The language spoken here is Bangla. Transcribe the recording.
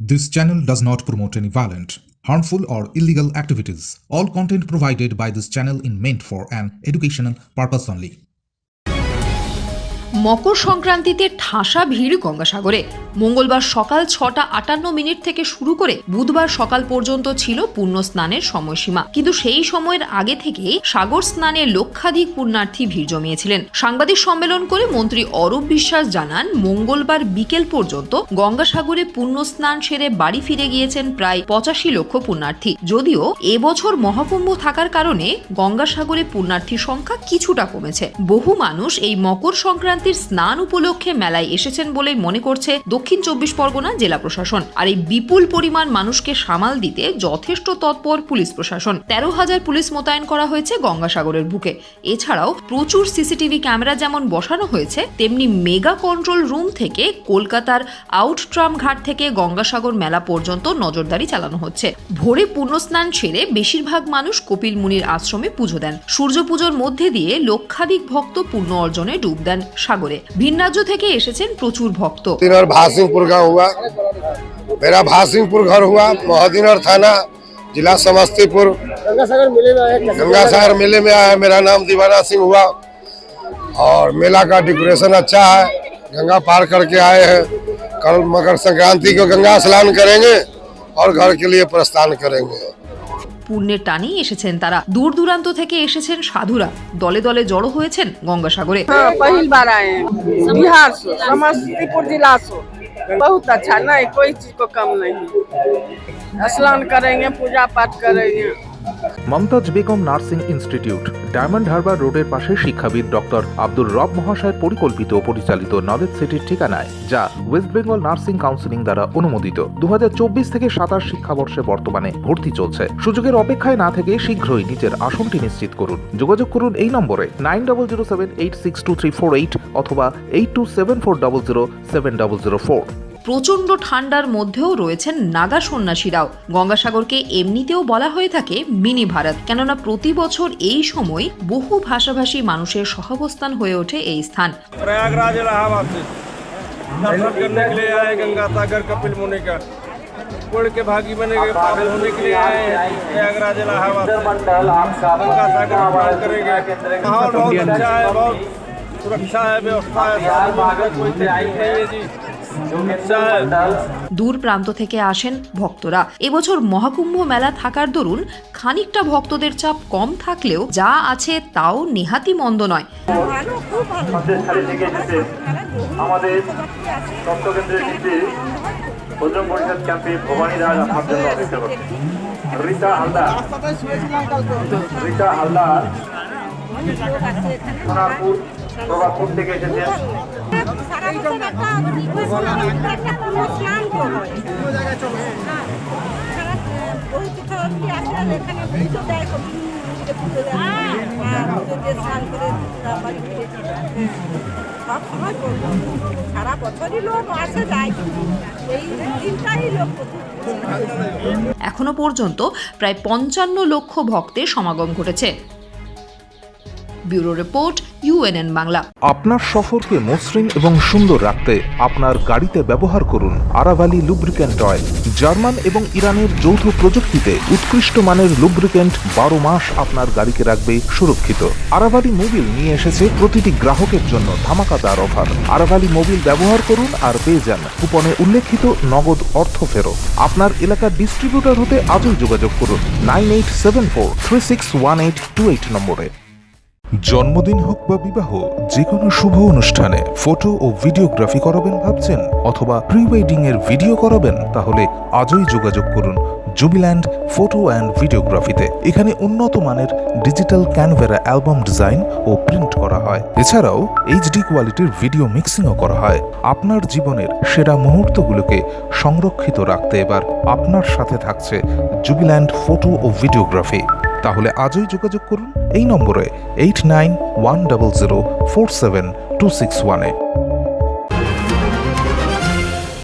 This channel does not promote any violent, harmful, or illegal activities. All content provided by this channel is meant for an educational purpose only. মকর সংক্রান্তিতে ঠাসা ভিড় গঙ্গাসাগরে। মঙ্গলবার সকাল 6:58 থেকে শুরু করে বুধবার সকাল পর্যন্ত ছিল পুণ্য স্নানের সময়সীমা, কিন্তু সেই সময়ের আগে থেকে সাগর স্নানে লক্ষাধিক পুণ্যার্থী ভিড় জমিয়েছিলেন। সাংবাদিক সম্মেলন করে মন্ত্রী অরূপ বিশ্বাস জানান, মঙ্গলবার বিকেল পর্যন্ত গঙ্গাসাগরে পুণ্য স্নান সেরে বাড়ি ফিরে গিয়েছেন প্রায় 85 লক্ষ পুণ্যার্থী। যদিও এবছর মহাকুম্ভ থাকার কারণে গঙ্গাসাগরে পুণ্যার্থীর সংখ্যা কিছুটা কমেছে। বহু মানুষ এই মকর সংক্রান্তির স্নান উপলক্ষে মেলায় এসেছেন বলে মনে করছে দক্ষিণ 24 পরগনা জেলা প্রশাসন। আর এই বিপুল পরিমাণ মানুষকে সামাল দিতে যথেষ্ট তৎপর পুলিশ প্রশাসন। 13,000 পুলিশ মোতায়েন করা হয়েছে গঙ্গাসাগরের বুকে। এছাড়াও প্রচুর সিসিটিভি ক্যামেরা যেমন বসানো হয়েছে, তেমনি মেগা কন্ট্রোল রুম থেকে কলকাতার আউটট্রাম ঘাট থেকে গঙ্গাসাগর মেলা পর্যন্ত নজরদারি চালানো হচ্ছে। ভোরে পুণ্যস্নান সেরে বেশিরভাগ মানুষ কপিল মুনির আশ্রমে পুজো দেন। সূর্য পুজোর মধ্যে দিয়ে লক্ষাধিক ভক্ত পুণ্য অর্জনে ডুব দেন সাগরে। ভিন রাজ্য থেকে এসেছেন প্রচুর ভক্ত। भासिंगपुर का हुआ, मेरा भासिंगपुर घर हुआ, मोहद्दीनगंज थाना, जिला समस्तीपुर। गंगासागर मेले में आया, मेरा नाम दीवाना सिंह हुआ और मेला का डेकोरेशन अच्छा है। गंगा पार करके आए हैं। कल मकर संक्रांति को गंगा स्नान करेंगे और घर के लिए प्रस्थान करेंगे। পুণ্যের টানেই এসেছেন তারা। দূর দূরান্ত থেকে এসেছেন সাধুরা, দলে দলে জড়ো হয়েছেন গঙ্গাসাগরে। पहली बार आए हैं बिहार से, समस्तीपुर जिला से। बहुत अच्छा, नहीं कोई चीज को कम नहीं। स्नान करेंगे, पूजा पाठ करेंगे। Mumtaz Begum nursing institute, Diamond Harbour রোডের পাশে শিক্ষাবিদ ডক্টর আব্দুর রব মহাশয়ের পরিকল্পিত ও পরিচালিত নলেজ সিটির ঠিকানায়, যা ওয়েস্ট বেঙ্গল নার্সিং কাউন্সিলিং দ্বারা অনুমোদিত। 2024 থেকে 27 শিক্ষাবর্ষে বর্তমানে ভর্তি চলছে। সুযোগের অপেক্ষায় না থেকে শীঘ্রই নিজের আসনটি নিশ্চিত করুন। যোগাযোগ করুন এই নম্বরে 9007862348 অথবা 8274007004। প্রচন্ড ঠান্ডার মধ্যেও রয়েছেন নাগা সন্ন্যাসীরাও। গঙ্গাসাগরকে এমনিতেও বলা হয়ে থাকে মিনি ভারত, কেননা প্রতি বছর এই সময় বহু ভাষাভাষী মানুষের সহাবস্থান হয়ে ওঠে এই স্থান। प्रयागराज इलाहाबाद से दर्शन करने के लिए आए गंगा सागर कपिल मुनि का पुण्य के भागी बने गए, पागल होने के लिए आए हैं प्रयागराज इलाहाबाद से गंगा सागर स्नान करेंगे। माहौल बहुत अच्छा है, बहुत सुरक्षा है, व्यवस्था है, कोई तकलीफ नहीं है जी। দূর প্রান্ত থেকে আসেন ভক্তরা। এবছর মহাকুম্ভ মেলা থাকার দরুন খানিকটা ভক্তদের চাপ কম থাকলেও যা আছে তাও নেহাতি মন্দ নয়। আমাদের তত্ত্বকেন্দ্রের নেত্রী ভোজন পরিষদ ক্যাম্পে ভবানী রাজ আপনার জন্য অপেক্ষা করছে। রিতা হালদার সোনারপুর প্রভাবপুর থেকে এসেছেন। এখনো পর্যন্ত প্রায় 55 লক্ষ ভক্তের সমাগম ঘটেছে। Bureau report, UNN Bangla. আপনার সফরকে মসৃণ এবং সুন্দর রাখতে আপনার গাড়িতে ব্যবহার করুন আরাভালি লুব্রিক্যান্ট অয়েল। জার্মান এবং ইরানের যৌথ প্রযুক্তিতে উৎকৃষ্ট মানের লুব্রিক্যান্ট 12 মাস আপনার গাড়িকে রাখবে সুরক্ষিত। আরাভালি মোবিল নিয়ে এসেছে প্রতিটি গ্রাহকের জন্য ধামাকাদার অফার। আরাভালি মোবিল ব্যবহার করুন আর পেয়ে যান কুপনে উল্লেখিত নগদ অর্থ ফেরত। আপনার এলাকার ডিস্ট্রিবিউটর হতে আজই যোগাযোগ করুন 9874361828 নম্বরে। জন্মদিন হোক বা বিবাহ, যে কোনো শুভ অনুষ্ঠানে ফটো ও ভিডিওগ্রাফি করাবেন ভাবছেন, অথবা প্রি ওয়েডিং এর ভিডিও করাবেন, তাহলে আজই যোগাযোগ করুন জুবিল্যান্ড ফটো অ্যান্ড ভিডিওগ্রাফিতে। এখানে উন্নত মানের ডিজিটাল ক্যানভেরা অ্যালবাম ডিজাইন ও প্রিন্ট করা হয়। এছাড়াও HD কোয়ালিটির ভিডিও মিক্সিংও করা হয়। আপনার জীবনের সেরা মুহূর্তগুলোকে সংরক্ষিত রাখতে এবার আপনার সাথে থাকছে জুবিল্যান্ড ফটো ও ভিডিওগ্রাফি। তাহলে আজই যোগাযোগ করুন এই নম্বরে 8910047261-এ।